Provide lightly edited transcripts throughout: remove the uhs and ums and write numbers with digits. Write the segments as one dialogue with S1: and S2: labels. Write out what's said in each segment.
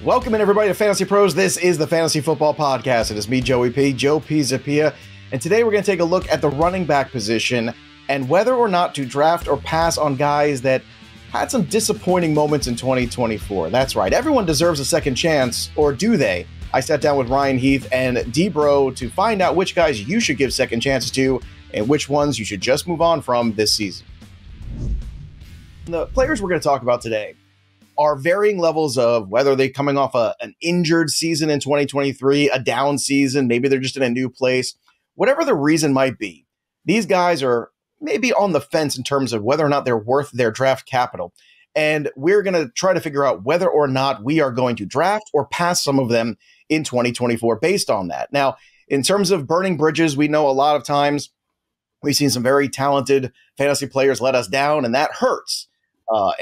S1: Welcome in, everybody, to Fantasy Pros. This is the Fantasy Football Podcast. It is me, Joey P, Joe Pisapia, and today we're going to take a look at the running back position and whether or not to draft or pass on guys that had some disappointing moments in 2024. That's right. Everyone deserves a second chance, or do they? I sat down with Ryan Heath and D-Bro to find out which guys you should give second chances to and which ones you should just move on from this season. The players we're going to talk about today are varying levels of whether they're coming off an injured season in 2023, a down season, maybe they're just in a new place. Whatever the reason might be, these guys are maybe on the fence in terms of whether or not they're worth their draft capital. And we're going to try to figure out whether or not we are going to draft or pass some of them in 2024 based on that. Now, in terms of burning bridges, we know a lot of times we've seen some very talented fantasy players let us down, and that hurts.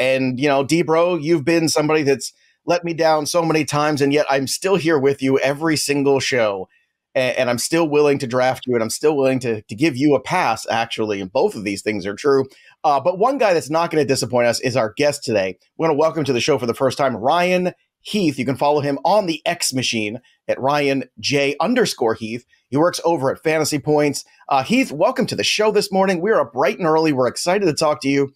S1: And, you know, D-Bro, you've been somebody that's let me down so many times, and yet I'm still here with you every single show. And I'm still willing to draft you, and I'm still willing to give you a pass, actually. And both of these things are true. But one guy that's not going to disappoint us is our guest today. We're going to welcome to the show for the first time, Ryan Heath. You can follow him on the X machine at RyanJ_Heath. He works over at Fantasy Points. Heath, welcome to the show this morning. We're up bright and early. We're excited to talk to you.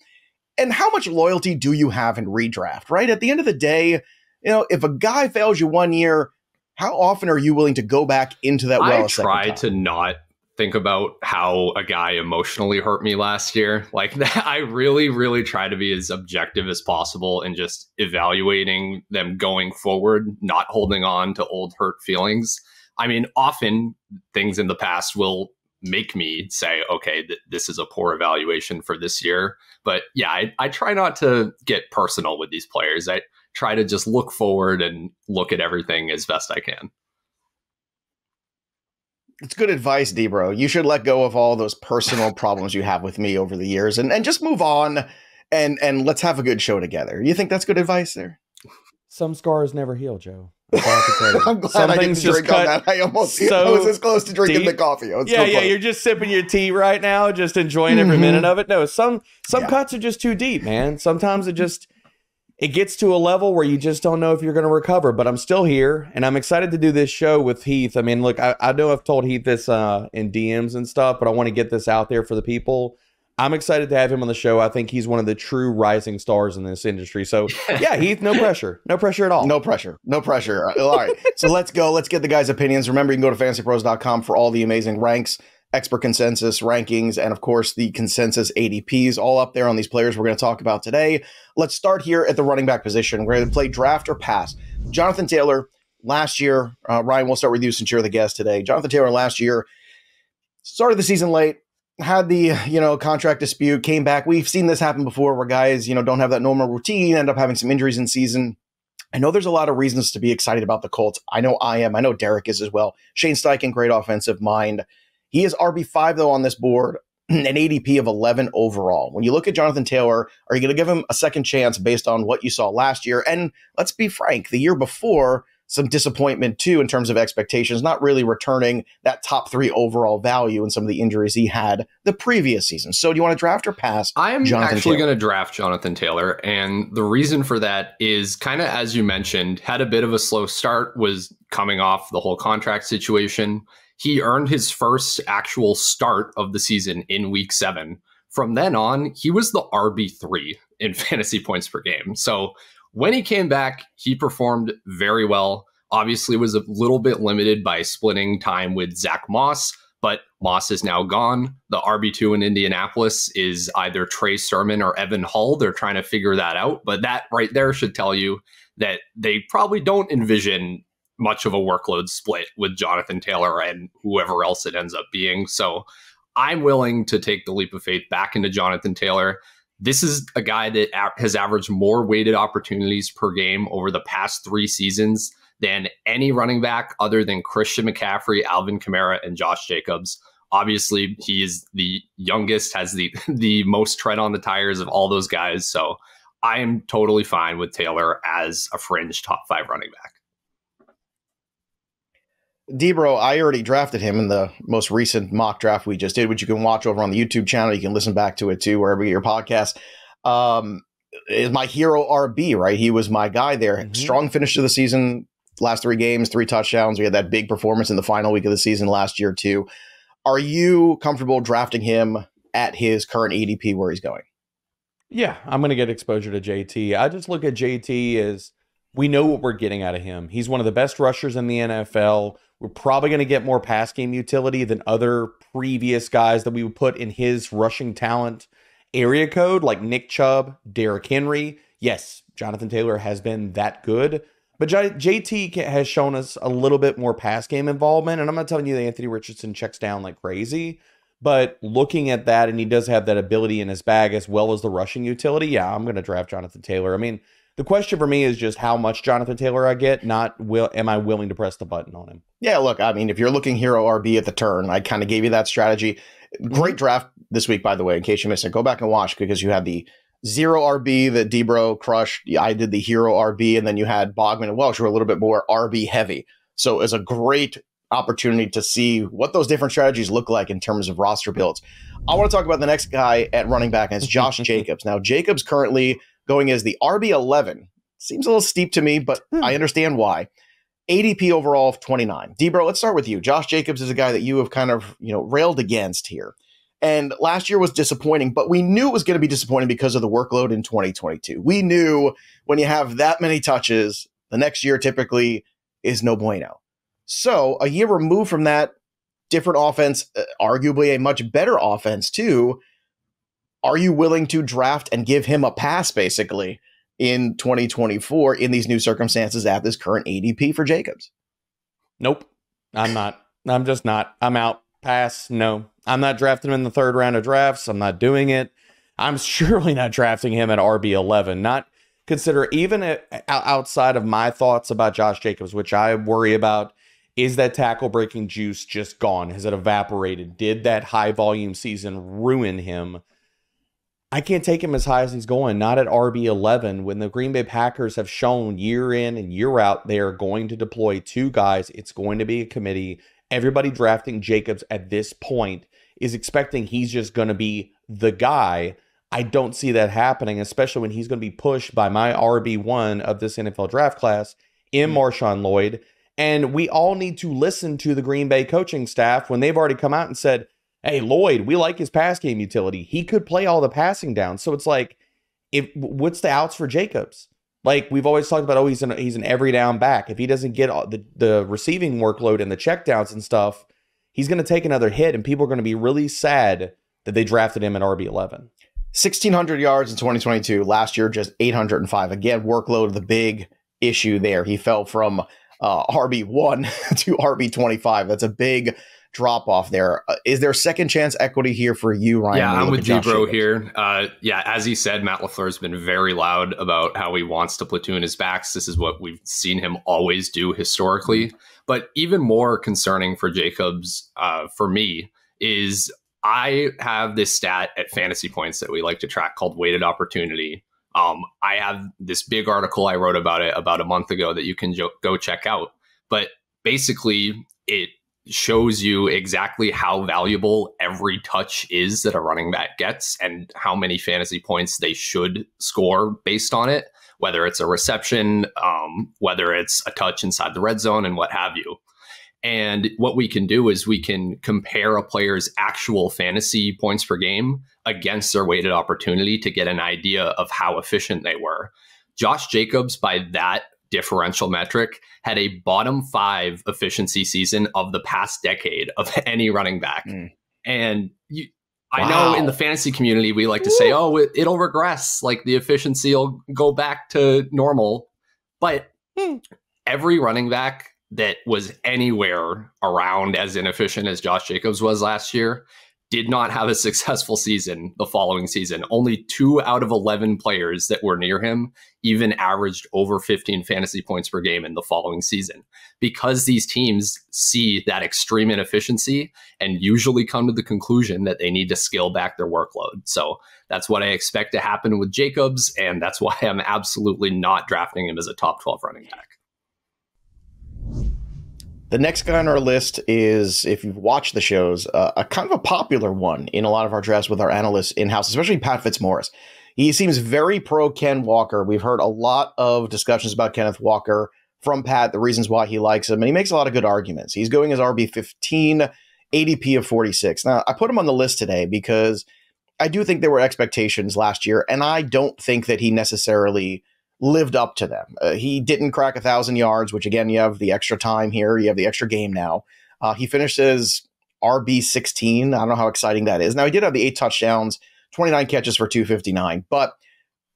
S1: And how much loyalty do you have in redraft, right? At the end of the day, you know, if a guy fails you one year, how often are you willing to go back into that well?
S2: I try to not think about how a guy emotionally hurt me last year. Like that, I really, really try to be as objective as possible and just evaluating them going forward, not holding on to old hurt feelings. I mean, often things in the past will make me say, okay, this is a poor evaluation for this year. But yeah, I try not to get personal with these players. I try to just look forward and look at everything as best I can.
S1: It's good advice, D-Bro. You should let go of all those personal problems you have with me over the years and just move on and let's have a good show together. You think that's good advice there?
S3: Some scars never heal, Joe. I'm
S1: glad I didn't drink on that. I was this close to drinking the coffee.
S3: Yeah, you're just sipping your tea right now, just enjoying every minute of it. No, some cuts are just too deep, man. Sometimes it gets to a level where you just don't know if you're going to recover. But I'm still here, and I'm excited to do this show with Heath. I mean, look, I know I've told Heath this in DMs and stuff, but I want to get this out there for the people. I'm excited to have him on the show. I think he's one of the true rising stars in this industry. So, yeah, Heath, no pressure. No pressure at all.
S1: No pressure. No pressure. All right. So let's go. Let's get the guys' opinions. Remember, you can go to FantasyPros.com for all the amazing ranks, expert consensus rankings, and, of course, the consensus ADPs all up there on these players we're going to talk about today. Let's start here at the running back position. We're going to play draft or pass. Jonathan Taylor, last year, Ryan, we'll start with you since you're the guest today. Jonathan Taylor last year started the season late. Had the, contract dispute, came back. We've seen this happen before where guys, don't have that normal routine, end up having some injuries in season. I know there's a lot of reasons to be excited about the Colts. I know I am. I know Derek is as well. Shane Steichen, great offensive mind. He is RB5, though, on this board, an ADP of 11 overall. When you look at Jonathan Taylor, are you going to give him a second chance based on what you saw last year? And let's be frank, the year before, some disappointment too in terms of expectations, not really returning that top 3 overall value and some of the injuries he had the previous season. So do you want to draft or pass?
S2: I'm actually going to draft Jonathan Taylor. And the reason for that is kind of, as you mentioned, had a bit of a slow start, was coming off the whole contract situation. He earned his first actual start of the season in week 7. From then on, he was the RB3 in fantasy points per game. So when he came back, he performed very well. Obviously was a little bit limited by splitting time with Zach Moss, but Moss is now gone. The RB2 in Indianapolis is either Trey Sermon or Evan Hull. They're trying to figure that out, but that right there should tell you that they probably don't envision much of a workload split with Jonathan Taylor and whoever else it ends up being. So I'm willing to take the leap of faith back into Jonathan Taylor. This is a guy that has averaged more weighted opportunities per game over the past 3 seasons than any running back other than Christian McCaffrey, Alvin Kamara, and Josh Jacobs. Obviously, he is the youngest, has the most tread on the tires of all those guys. So I am totally fine with Taylor as a fringe top 5 running back.
S1: D-Bro, I already drafted him in the most recent mock draft we just did, which you can watch over on the YouTube channel. You can listen back to it too, wherever you get your podcast. is my hero RB, right? He was my guy there. Mm-hmm. Strong finish to the season. Last 3 games, 3 touchdowns. We had that big performance in the final week of the season last year too. Are you comfortable drafting him at his current ADP where he's going?
S3: Yeah, I'm going to get exposure to JT. I just look at JT as we know what we're getting out of him. He's one of the best rushers in the NFL. We're probably going to get more pass game utility than other previous guys that we would put in his rushing talent area code, like Nick Chubb, Derrick Henry. Yes, Jonathan Taylor has been that good, but JT has shown us a little bit more pass game involvement, and I'm not telling you that Anthony Richardson checks down like crazy. But looking at that, and he does have that ability in his bag as well as the rushing utility, yeah, I'm going to draft Jonathan Taylor. I mean, the question for me is just how much Jonathan Taylor I get, not am I willing to press the button on him?
S1: Yeah, look, I mean, if you're looking hero RB at the turn, I kind of gave you that strategy. Great draft this week, by the way, in case you missed it. Go back and watch because you had the 0 RB that Debro crushed. I did the hero RB, and then you had Bogman and Welsh who were a little bit more RB heavy. So it's a great opportunity to see what those different strategies look like in terms of roster builds. I want to talk about the next guy at running back, and it's Josh Jacobs. Now, Jacobs currently going as the RB11. Seems a little steep to me, but I understand why. ADP overall of 29. Debro, let's start with you. Josh Jacobs is a guy that you have kind of, railed against here. And last year was disappointing, but we knew it was going to be disappointing because of the workload in 2022. We knew when you have that many touches, the next year typically is no bueno. So a year removed from that, different offense, arguably a much better offense too. Are you willing to draft and give him a pass basically in 2024 in these new circumstances at this current ADP for Jacobs?
S3: Nope, I'm not. I'm just not. I'm out. Pass. No, I'm not drafting him in the 3rd round of drafts. I'm not doing it. I'm surely not drafting him at RB11. Not consider even outside of my thoughts about Josh Jacobs, which I worry about. Is that tackle breaking juice just gone? Has it evaporated? Did that high volume season ruin him? I can't take him as high as he's going, not at RB11, when the Green Bay Packers have shown year in and year out they are going to deploy 2 guys. It's going to be a committee. Everybody drafting Jacobs at this point is expecting he's just going to be the guy. I don't see that happening, especially when he's going to be pushed by my RB1 of this NFL draft class in Marshawn Lloyd. And we all need to listen to the Green Bay coaching staff when they've already come out and said, hey, Lloyd, we like his pass game utility. He could play all the passing down. So it's like, what's the outs for Jacobs? Like we've always talked about, he's an every down back. If he doesn't get the receiving workload and the checkdowns and stuff, he's going to take another hit, and people are going to be really sad that they drafted him at RB11.
S1: 1,600 yards in 2022. Last year, just 805. Again, workload, the big issue there. He fell from RB1 to RB25. That's a big drop off there. Is there second chance equity here for you, Ryan?
S2: Yeah, I'm with Debro here. As he said, Matt LaFleur's been very loud about how he wants to platoon his backs. This is what we've seen him always do historically. But even more concerning for Jacobs, for me, is I have this stat at Fantasy Points that we like to track called weighted opportunity. I have this big article I wrote about it about a month ago that you can go check out. But basically, it shows you exactly how valuable every touch is that a running back gets and how many fantasy points they should score based on it, whether it's a reception, whether it's a touch inside the red zone and what have you. And what we can do is we can compare a player's actual fantasy points per game against their weighted opportunity to get an idea of how efficient they were. Josh Jacobs, by that differential metric, had a bottom 5 efficiency season of the past decade of any running back. And I know in the fantasy community, we like to say, oh, it'll regress, like the efficiency will go back to normal. But every running back that was anywhere around as inefficient as Josh Jacobs was last year did not have a successful season the following season. Only 2 out of 11 players that were near him even averaged over 15 fantasy points per game in the following season, because these teams see that extreme inefficiency and usually come to the conclusion that they need to scale back their workload. So that's what I expect to happen with Jacobs, and that's why I'm absolutely not drafting him as a top 12 running back.
S1: The next guy on our list is, if you've watched the shows, a kind of a popular one in a lot of our drafts with our analysts in-house, especially Pat Fitzmaurice. He seems very pro Ken Walker. We've heard a lot of discussions about Kenneth Walker from Pat, the reasons why he likes him, and he makes a lot of good arguments. He's going as RB15, ADP of 46. Now, I put him on the list today because I do think there were expectations last year, and I don't think that he necessarily lived up to them. He didn't crack 1,000 yards, which, again, you have the extra time here. You have the extra game now. He finished as RB16. I don't know how exciting that is. Now, he did have the 8 touchdowns, 29 catches for 259, but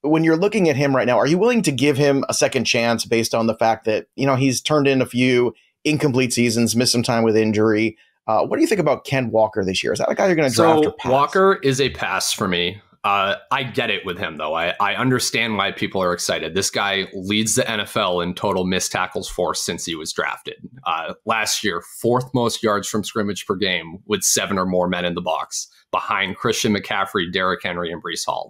S1: when you're looking at him right now, are you willing to give him a second chance based on the fact that, he's turned in a few incomplete seasons, missed some time with injury? What do you think about Ken Walker this year? Is that a guy you're going to draft or pass?
S2: Walker is a pass for me. I get it with him, though. I understand why people are excited. This guy leads the NFL in total missed tackles force since he was drafted. Last year, 4th most yards from scrimmage per game with 7 or more men in the box, behind Christian McCaffrey, Derrick Henry, and Breece Hall.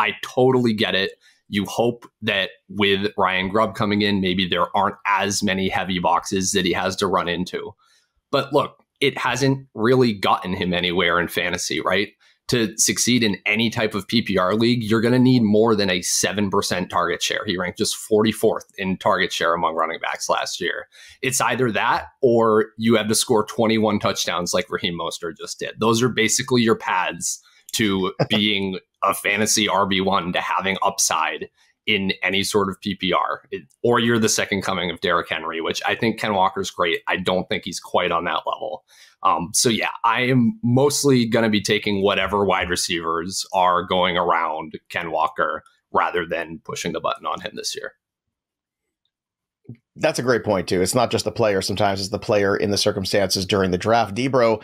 S2: I totally get it. You hope that with Ryan Grubb coming in, maybe there aren't as many heavy boxes that he has to run into. But look, it hasn't really gotten him anywhere in fantasy, right? To succeed in any type of PPR league, you're going to need more than a 7% target share. He ranked just 44th in target share among running backs last year. It's either that or you have to score 21 touchdowns like Raheem Mostert just did. Those are basically your paths to being a fantasy RB1, to having upside in any sort of PPR. Or you're the second coming of Derrick Henry, which I think Ken Walker's great. I don't think he's quite on that level. So yeah, I am mostly going to be taking whatever wide receivers are going around Ken Walker rather than pushing the button on him this year.
S1: That's a great point, too. It's not just the player. Sometimes it's the player in the circumstances during the draft. Debro,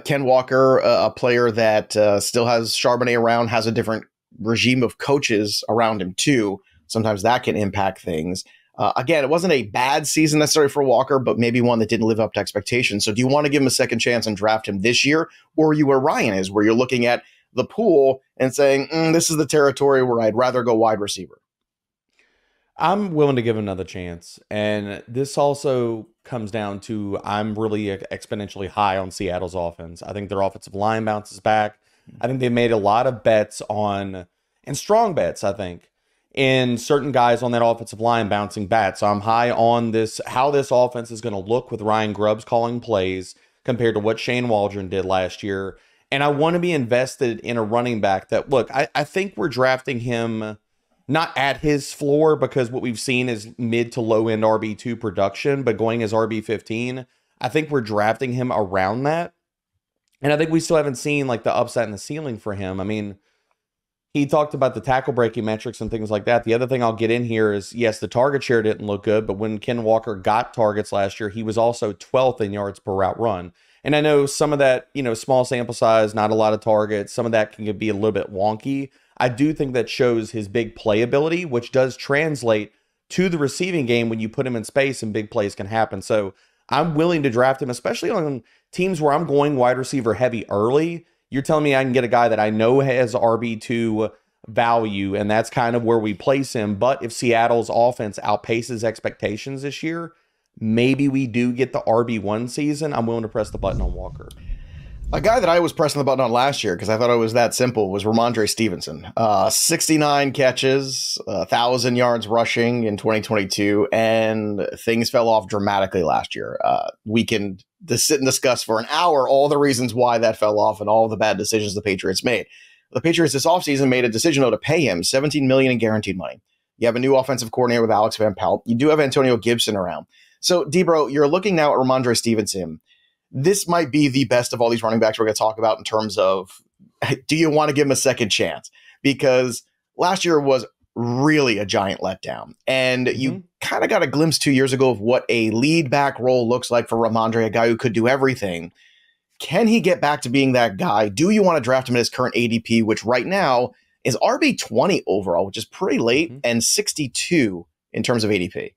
S1: Ken Walker, a player that still has Charbonnet around, has a different regime of coaches around him, too. Sometimes that can impact things. Again, it wasn't a bad season necessarily for Walker, but maybe one that didn't live up to expectations. So do you want to give him a second chance and draft him this year? Or are you where Ryan is, where you're looking at the pool and saying, this is the territory where I'd rather go wide receiver?
S3: I'm willing to give another chance. And this also comes down to I'm really exponentially high on Seattle's offense. I think their offensive line bounces back. I think they made a lot of bets on, and strong bets, I think, in certain guys on that offensive line bouncing back. So I'm high on this, how this offense is going to look with Ryan Grubbs calling plays compared to what Shane Waldron did last year. And I want to be invested in a running back that, look, I think we're drafting him not at his floor, because what we've seen is mid to low end RB2 production, but going as RB15, I think we're drafting him around that. And I think we still haven't seen like the upside and the ceiling for him. I mean, he talked about the tackle breaking metrics and things like that. The other thing I'll get in here is, yes, the target share didn't look good, but when Ken Walker got targets last year, he was also 12th in yards per route run. And I know some of that, small sample size, not a lot of targets, some of that can be a little bit wonky. I do think that shows his big playability, which does translate to the receiving game when you put him in space and big plays can happen. So I'm willing to draft him, especially on teams where I'm going wide receiver heavy early. You're telling me I can get a guy that I know has RB2 value, and that's kind of where we place him. But if Seattle's offense outpaces expectations this year, maybe we do get the RB1 season. I'm willing to press the button on Walker.
S1: A guy that I was pressing the button on last year because I thought it was that simple was Rhamondre Stevenson. 69 catches, 1,000 yards rushing in 2022, and things fell off dramatically last year. We can sit and discuss for an hour all the reasons why that fell off and all the bad decisions the Patriots made. The Patriots this offseason made a decision, though, to pay him $17 million in guaranteed money. You have a new offensive coordinator with Alex Van Pelt. You do have Antonio Gibson around. So, Debro, you're looking now at Rhamondre Stevenson. This might be the best of all these running backs we're going to talk about in terms of, do you want to give him a second chance? Because last year was really a giant letdown. And you kind of got a glimpse 2 years ago of what a lead back role looks like for Rhamondre, a guy who could do everything. Can he get back to being that guy? Do you want to draft him at his current ADP, which right now is RB20 overall, which is pretty late, and 62 in terms of ADP?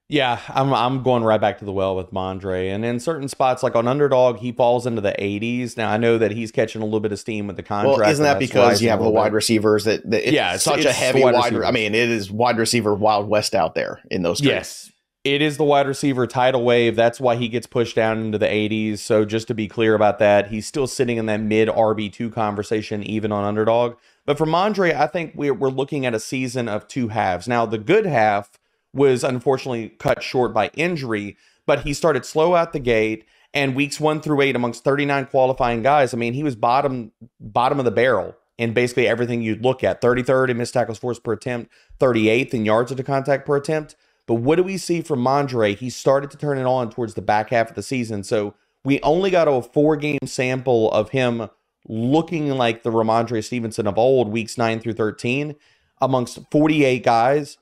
S3: Yeah, I'm going right back to the well with Mondre. And in certain spots, like on Underdog, he falls into the 80s. Now, I know that he's catching a little bit of steam with the contract.
S1: Well, isn't that because you have the wide receivers that it's such a heavy wide receiver. I mean, it is wide receiver Wild West out there in those trades.
S3: Yes, it is the wide receiver tidal wave. That's why he gets pushed down into the 80s. So just to be clear about that, he's still sitting in that mid RB2 conversation, even on Underdog. But for Rhamondre, I think we're looking at a season of two halves. Now, the good half was unfortunately cut short by injury, but he started slow out the gate. And weeks 1 through 8, amongst 39 qualifying guys, I mean, he was bottom of the barrel in basically everything you'd look at. 33rd in missed tackles forced per attempt, 38th in yards to contact per attempt. But what do we see from Rhamondre? He started to turn it on towards the back half of the season. So we only got a 4-game sample of him looking like the Rhamondre Stevenson of old, weeks 9 through 13, amongst 48 guys,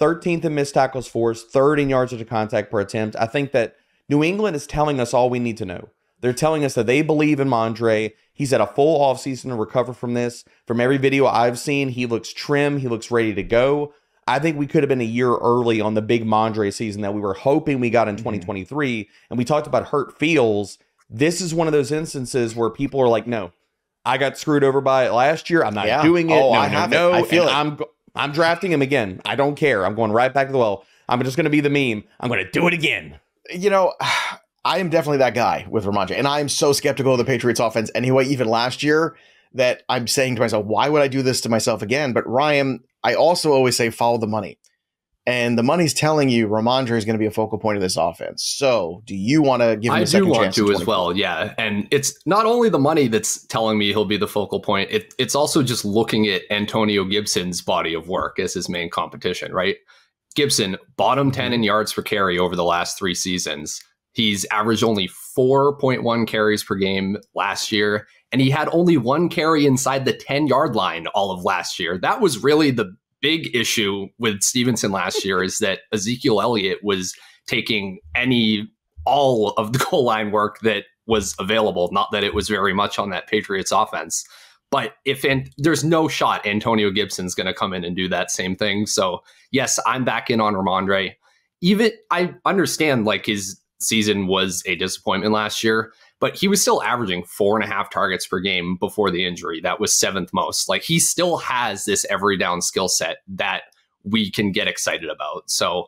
S3: 13th in missed tackles forced, 3rd in yards to contact per attempt. I think that New England is telling us all we need to know. They're telling us that they believe in Rhamondre. He's had a full offseason to recover from this. From every video I've seen, he looks trim. He looks ready to go. I think we could have been a year early on the big Rhamondre season that we were hoping we got in 2023. And we talked about hurt feels. This is one of those instances where people are like, no, I got screwed over by it last year. I'm not doing it.
S1: Oh,
S3: no.
S1: I feel it.
S3: I'm drafting him again. I don't care. I'm going right back to the well. I'm just going to be the meme. I'm going to do it again.
S1: You know, I am definitely that guy with Rhamondre, and I'm so skeptical of the Patriots offense anyway, even last year, that I'm saying to myself, why would I do this to myself again? But Ryan, I also always say follow the money. And the money's telling you Rhamondre is going to be a focal point of this offense. So do you want to give him a second chance?
S2: I do want to as well, yeah. And it's not only the money that's telling me he'll be the focal point, it's also just looking at Antonio Gibson's body of work as his main competition, right? Gibson, bottom 10 in yards per carry over the last 3 seasons. He's averaged only 4.1 carries per game last year, and he had only 1 carry inside the 10-yard line all of last year. That was really the big issue with Stevenson last year, is that Ezekiel Elliott was taking all of the goal line work that was available. Not that it was very much on that Patriots offense, but there's no shot Antonio Gibson's going to come in and do that same thing. So yes, I'm back in on Rhamondre. Even I understand like his season was a disappointment last year, but he was still averaging 4.5 targets per game before the injury. That was 7th most. Like, he still has this every down skill set that we can get excited about. So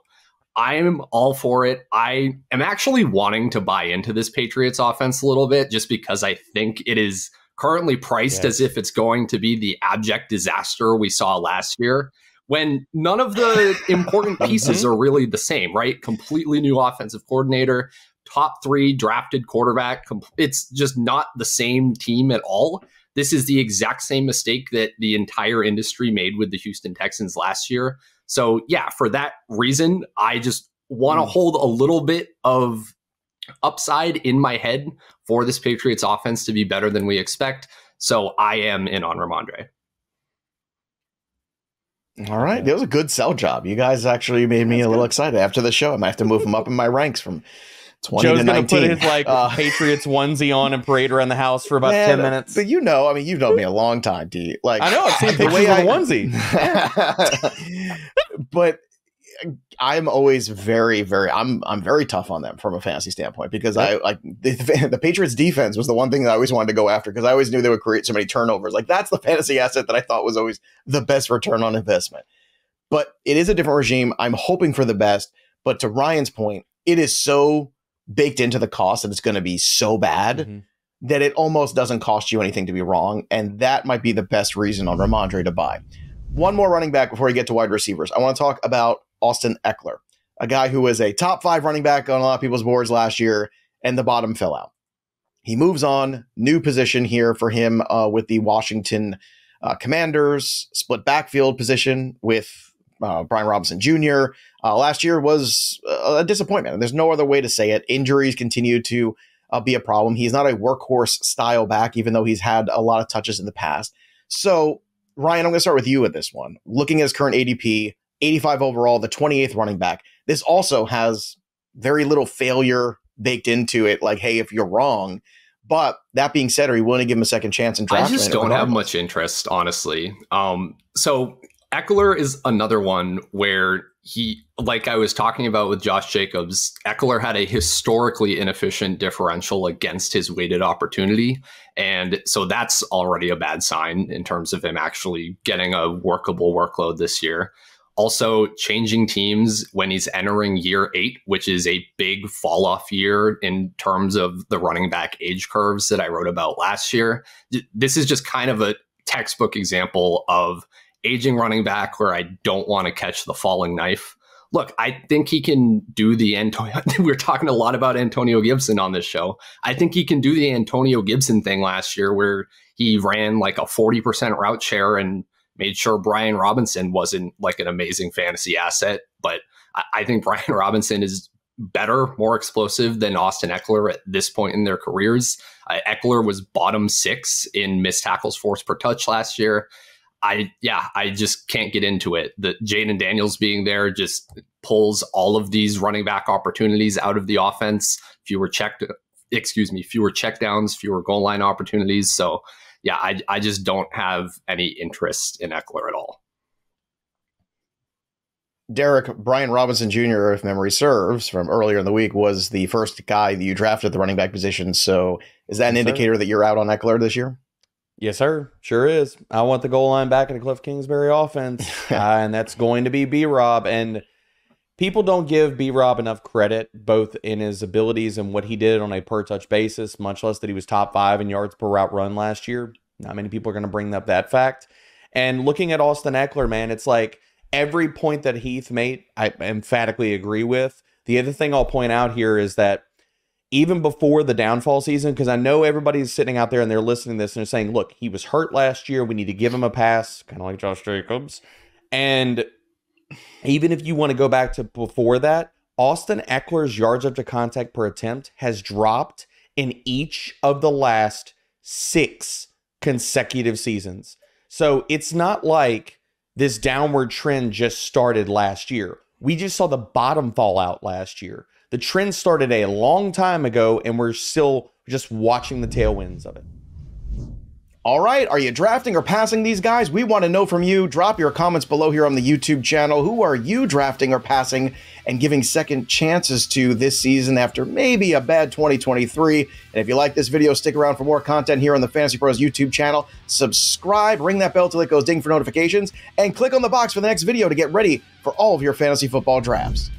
S2: I'm all for it. I am actually wanting to buy into this Patriots offense a little bit, just because I think it is currently priced as if it's going to be the abject disaster we saw last year, when none of the important pieces are really the same, right? Completely new offensive coordinator, top 3 drafted quarterback. It's just not the same team at all. This is the exact same mistake that the entire industry made with the Houston Texans last year. So yeah, for that reason, I just want to hold a little bit of upside in my head for this Patriots offense to be better than we expect. So I am in on Rhamondre.
S1: All right. That was a good sell job. You guys actually made me a little excited after the show. I might have to move him up in my ranks from 20
S3: Joe's
S1: to 19.
S3: Joe's going to put his Patriots onesie on and parade around the house for about 10 minutes.
S1: But you've known me a long time, D. Like,
S3: I know, I've seen pictures of the onesie.
S1: But I'm always very, I'm very tough on them from a fantasy standpoint, because I like the Patriots defense was the one thing that I always wanted to go after, because I always knew they would create so many turnovers. Like, that's the fantasy asset that I thought was always the best return on investment. But it is a different regime. I'm hoping for the best. But to Ryan's point, it is so baked into the cost that it's going to be so bad that it almost doesn't cost you anything to be wrong. And that might be the best reason on Rhamondre to buy. One more running back before we get to wide receivers. I want to talk about Austin Ekeler, a guy who was a top 5 running back on a lot of people's boards last year, and the bottom fell out. He moves on, new position here for him with the Washington Commanders, split backfield position with Brian Robinson Jr. Last year was a disappointment, and there's no other way to say it. Injuries continue to be a problem. He's not a workhorse style back, even though he's had a lot of touches in the past. So, Ryan, I'm going to start with you with this one. Looking at his current ADP, 85 overall, the 28th running back. This also has very little failure baked into it. Like, hey, if you're wrong. But that being said, are you willing to give him a second chance and draft him?
S2: I just don't have much interest, honestly. So Ekeler is another one where he, like I was talking about with Josh Jacobs, Ekeler had a historically inefficient differential against his weighted opportunity. And so that's already a bad sign in terms of him actually getting a workable workload this year. Also, changing teams when he's entering year 8, which is a big fall off year in terms of the running back age curves that I wrote about last year. This is just kind of a textbook example of aging running back where I don't want to catch the falling knife. Look, I think he can do the Antonio. We're talking a lot about Antonio Gibson on this show. I think he can do the Antonio Gibson thing last year where he ran like a 40% route share and made sure Brian Robinson wasn't like an amazing fantasy asset. But I think Brian Robinson is better, more explosive than Austin Ekeler at this point in their careers. Ekeler was bottom 6 in missed tackles forced per touch last year. I just can't get into it. The Jaden Daniels being there just pulls all of these running back opportunities out of the offense. Fewer checkdowns, fewer goal line opportunities. So yeah, I just don't have any interest in Ekeler at all.
S1: Derek, Brian Robinson Jr., if memory serves, from earlier in the week, was the first guy that you drafted at the running back position. So is that an indicator that you're out on Ekeler this year?
S3: Yes, sir. Sure is. I want the goal line back in the Cliff Kingsbury offense, and that's going to be B-Rob. And people don't give B-Rob enough credit, both in his abilities and what he did on a per-touch basis, much less that he was top 5 in yards per route run last year. Not many people are going to bring up that fact. And looking at Austin Ekeler, man, it's like every point that Heath made, I emphatically agree with. The other thing I'll point out here is that even before the downfall season, because I know everybody's sitting out there and they're listening to this and they're saying, look, he was hurt last year. We need to give him a pass, kind of like Josh Jacobs. And even if you want to go back to before that, Austin Ekeler's yards after contact per attempt has dropped in each of the last 6 consecutive seasons. So it's not like this downward trend just started last year. We just saw the bottom fall out last year. The trend started a long time ago, and we're still just watching the tailwinds of it.
S1: All right, are you drafting or passing these guys? We want to know from you. Drop your comments below here on the YouTube channel. Who are you drafting or passing and giving second chances to this season after maybe a bad 2023? And if you like this video, stick around for more content here on the Fantasy Pros YouTube channel. Subscribe, ring that bell till it goes ding for notifications, and click on the box for the next video to get ready for all of your fantasy football drafts.